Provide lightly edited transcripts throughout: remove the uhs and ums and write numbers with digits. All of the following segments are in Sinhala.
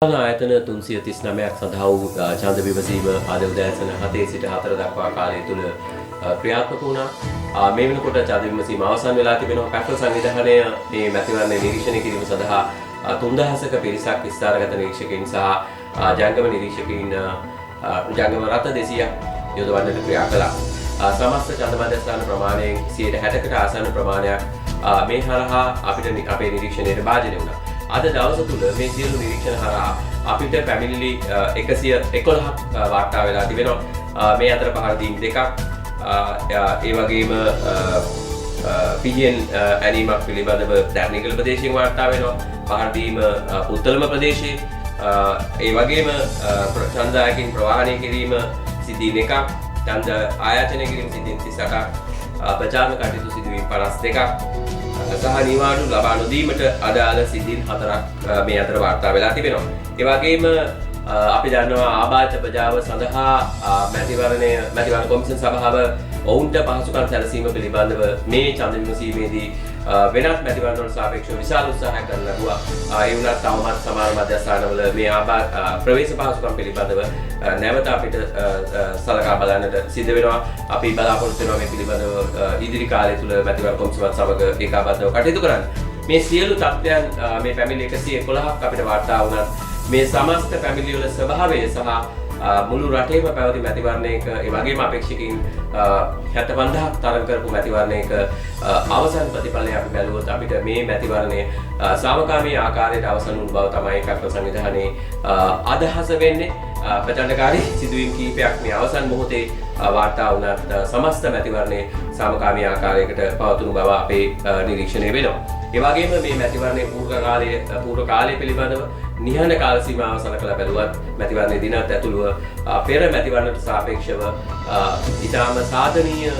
ආයතන 339ක් සඳහා වූ ඡන්ද විමසීම අද උදෑසන 7 සිට 4 දක්වා කාලය තුල ක්‍රියාත්මක වුණා. මේ වෙනකොට ඡන්ද විමසීම අවසන් වෙලා තිබෙනවා. පැටල සංවිධානය මේ මැතිවරණ නිරීක්ෂණය කිරීම සඳහා 3000ක පිරිසක් විස්තරගත නිරීක්ෂකයින් සහ ජංගම නිරීක්ෂකයින් ජංගම රථ 200ක් යොදවන්නට ක්‍රියා කළා. සමස්ත ඡන්ද මධ්‍යස්ථාන ප්‍රමාණයෙන් 160කට ආසන්න ප්‍රමාණයක් මේ හරහා අපිට අපේ නිරීක්ෂණයට භාජනය වුණා. අද දවස තුල මේ සියලු නිරීක්ෂණ හරහා අපිට පැමිණිලි 111ක් වාර්තා වෙලා තිබෙනවා. මේ අතර පහර දීම් දෙකක් ඒ වගේම පිහියෙන් ඇනීමක් පිළිබඳව දැරණිකල ප්‍රදේශයෙන් වාර්තා වෙනවා. පහර දීම උත්තලම ප්‍රදේශයේ ඒ වගේම ඡන්දායකින් ප්‍රවාහනය කිරීම සිදුවීම් එකක්, ඡන්ද ආයාචනය කිරීම සිදුවීම් 38ක්, ප්‍රචාරණ කටයුතු සිදුවීම් 52ක් සහ නිවාඩු ලබා නොදීමට අදාළ සිද්ධීන් 4ක් මේ අතර වාර්තා වෙලා තිබෙනවා. ඒ වගේම අපි දන්නවා ආබාධ ප්‍රජාව සඳහා මැතිවරණ කොමිෂන් සභාව ඔවුන්ට පහසුකම් සැලසීම පිළිබඳව මේ ඡන්ද විමසීමේදී වෙනත් මැතිවරණ වලට සාපේක්ෂව විශාල උත්සාහයක් ගන්න ලැබුවා. ඒ වුණත් තවමත් සමහර මධ්‍යස්ථානවල මේ ප්‍රවේශ පහසුකම් පිළිබඳව නැවත අපිට සලකා බලන්නට සිද්ධ වෙනවා. අපි බලාපොරොත්තු වෙනවා මේ පිළිබඳව ඉදිරි කාලය තුල මැතිවරණ කොමිසමත් සමග ඒකාබද්ධව කටයුතු කරන්න. මේ සියලු තත්ත්වයන් මේ පැමිණිලි 111ක් අපිට වාර්තා වුණා. මේ සමස්ත පැමිණිලි වල ස්වභාවය සහ මුළු රටේම පැවති මැතිවරණයක ඒ වගේම අපේක්ෂකයින් 75ක් තරම් කරපු මැතිවරණයක අවසන් ප්‍රතිඵලය අපි බැලුවොත් අපිට මේ මැතිවරණය සාමකාමී ආකාරයට අවසන් වුණු බව තමයි කටක සංවිධානයේ අදහස වෙන්නේ. ප්‍රචණ්ඩකාරී සිදුවීම් කිහිපයක් මේ අවසන් මොහොතේ වාර්තා වුණත් සමස්ත මැතිවරණයේ සාමකාමී ආකාරයකට පවතුණු බව අපේ නිරීක්ෂණය වෙනවා. ඒ වගේම මේ මැතිවරණයේ පූර්ව කාලය පිළිබඳව නිහඬ කාල සීමාව සලකලා බැලුවත් මැතිවරණයේ දිනත් ඇතුළුව පෙර මැතිවරණයට සාපේක්ෂව ඉතාම සාධනීය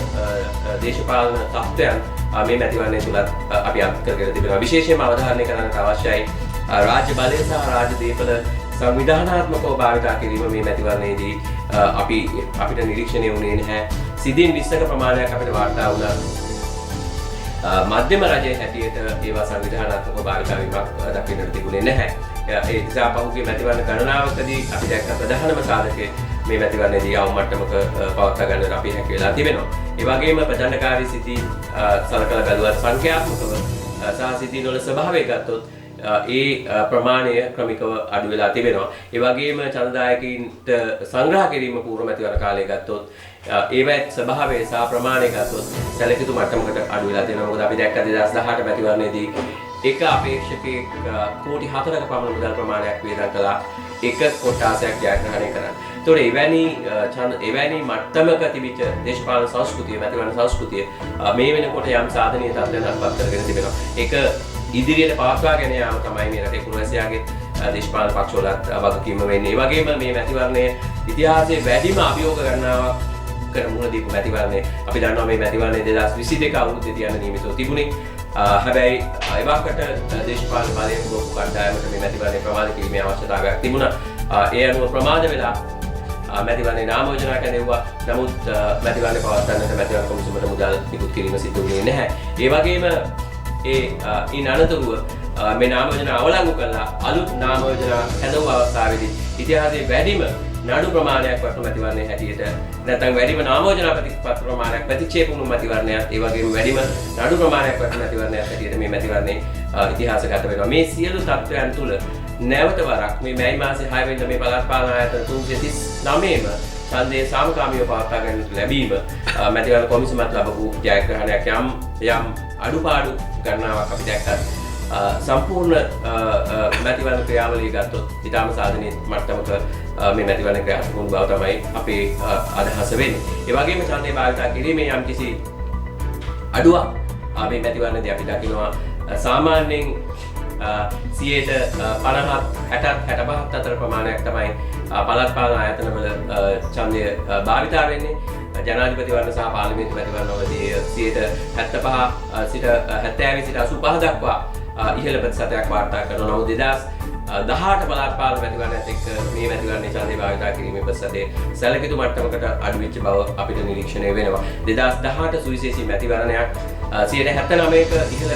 දේශපාලන තත්ත්වයන් මේ මැතිවරණය තුලත් අපි අත් කරගෙන තිබෙනවා. විශේෂයෙන්ම අවධාරණය කරන්නට අවශ්‍යයි රාජ්‍ය බලය සහ රාජ්‍ය දේපල සංවිධානාත්මකව භාවිතා කිරීම මේ මැතිවරණයේදී අපිට නිරීක්ෂණය වුණේ නැහැ. සිද්ධීන් 20ක ප්‍රමාණයක් අපිට වාර්තා වුණා. මධ්‍යම රජයේ හැටියට ඒවා සංවිධානාත්මකව භාවිතා වීමක් දක්වන්නට තිබුණේ නැහැ. ඒ නිසා පහුගිය මැතිවරණ ගණනාවකදී අපි දැක්ක ප්‍රධානම සාධකය මේ මැතිවරණයේදී අවම මට්ටමක පවත්වා ගන්නට අපි හැකි වෙලා තිබෙනවා. ඒ වගේම ප්‍රචණ්ඩකාරී සිද්ධීන් සලකලා බැලුවත් සංඛ්‍යාත්මකව සහ සිද්ධීන් වල ස්වභාවය ගත්තොත් ඒ ප්‍රමාණය ක්‍රමිකව අඩු වෙලා තිබෙනවා. ඒ වගේම ඡන්දදායකයින්ට සංග්‍රහ කිරීම පූර්ව මැතිවරණ කාලයේ ගත්තොත් ඒවත් ස්වභාවය සහ ප්‍රමාණය ගත්තොත් සැලකියුතු මට්ටමකට අඩු වෙලා තියෙනවා. මොකද අපි දැක්ක 2018 මැතිවරණයේදී එක අපේක්ෂකෙක් කෝටි 4ක පමණ මුදල් ප්‍රමාණයක් වේදන් කළා එක කොට්ටාසයක් ජයග්‍රහණය කරන්න. ඒතකොට එවැනි මට්ටමක තිබිච්ච දේශපාලන සංස්කෘතිය, මැතිවරණ සංස්කෘතිය මේ වෙනකොට යම් සාධනීය තත්ත්වයන් අත්පත් කරගෙන තිබෙනවා. ඒක ඉදිරියට පවත්වාගෙන යාම තමයි මේ රටේ පුරවැසියාගේ දේශපාලන පක්ෂවලත් වගකීම වෙන්නේ. ඒ වගේම මේ මැතිවරණයේ ඉතිහාසයේ වැඩිම අභියෝග ගණනාවක් මුහුණ දීපු මැතිවරණය. අපි දන්නවා මේ මැතිවරණය 2022 අවුරුද්දේ තියන්න නියමිතව තිබුණේ. හැබැයි එවකට දේශපාලන බලය පුරවපු කණ්ඩායමට මේ මැතිවරණය ප්‍රමාද කිරීමේ අවශ්‍යතාවයක් තිබුණා. ඒ අනුව ප්‍රමාද වෙලා මැතිවරණේ නාම යෝජනා කැදෙව්වා. නමුත් මැතිවරණය පවත්වන්නට මැතිවරණ කොමිසමට මුදල් නිකුත් කිරීම සිදු වුණේ නැහැ. ඒ වගේම ඉන් අනතුරුව මේ නාම යෝජනා අවලංගු කරලා අලුත් නාම යෝජනා හැදවු අවස්ථාවේදී ඉතිහාසයේ වැඩිම නඩු ප්‍රමාණයක් වටු මැතිවරණයේ හැටියට නැත්නම් වැඩිම නාම යෝජනා ප්‍රතිපත්ති ප්‍රමාණයක් ප්‍රතික්ෂේප වුණු මැතිවරණයක්, ඒ වගේම වැඩිම නඩු ප්‍රමාණයක් වටු මැතිවරණයක් හැටියට මේ මැතිවරණේ ඉතිහාසගත වෙනවා. මේ සියලු තත්ත්වයන් තුළ නැවත වරක් මේ මැයි මාසේ 6 වෙනිදා මේ පළාත් පාලන ආයතන 339ම ඡන්දයේ සාමකාමීව පවත්වා ගැනීමට ලැබීම මැතිවරණ කොමිසමත් ලැබපු ජයග්‍රහණයක්. යම් අඩුපාඩු ගණනාවක් අපි දැක්කත් සම්පූර්ණ මැතිවරණ ක්‍රියාවලිය ගත්තොත් ඉතාම සාධනීය මට්ටමක මේ මැතිවරණ ක්‍රියාත්මක වුණු බව තමයි අපේ අදහස වෙන්නේ. ඒ වගේම ඡන්දේ භාවිතා කිරීමේ යම්කිසි අඩුවක් මේ මැතිවරණයේදී අපි දකිනවා. සාමාන්‍යයෙන් 50%-60-65 අතර ප්‍රමාණයක් තමයි පළාත් පාලන ආයතනවල ඡන්දය භාවිතා වෙන්නේ. ජනාධිපති වරණ සහ පාර්ලිමේන්තු මැතිවරණවලදී 75 සිට 70 සිට 85 දක්වා ඉහළ ප්‍රතිශතයක් වාර්තා කරනවා. නමුත් 2018 පළාත් පාලන මැතිවරණයත් එක්ක මේ මැතිවරණයේ ඡන්දය භාවිතා කිරීමේ ප්‍රතිශතය සැලකියුතු මට්ටමකට අඩු වෙච්ච බව අපිට නිරීක්ෂණය වෙනවා. 2018 සුවිශේෂී මැතිවරණයක් 79ක ඉහළ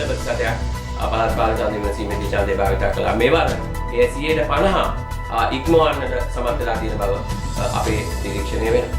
ප්‍රතිශතයක් පළාත් පාලන ඡන්දය විමසීමේදී ඡන්දය භාවිතා කළා. මේ වර ඒ 50% ඉක්මවන්නට සමත් වෙලා තියෙන බව අපේ නිරීක්ෂණය වෙනවා.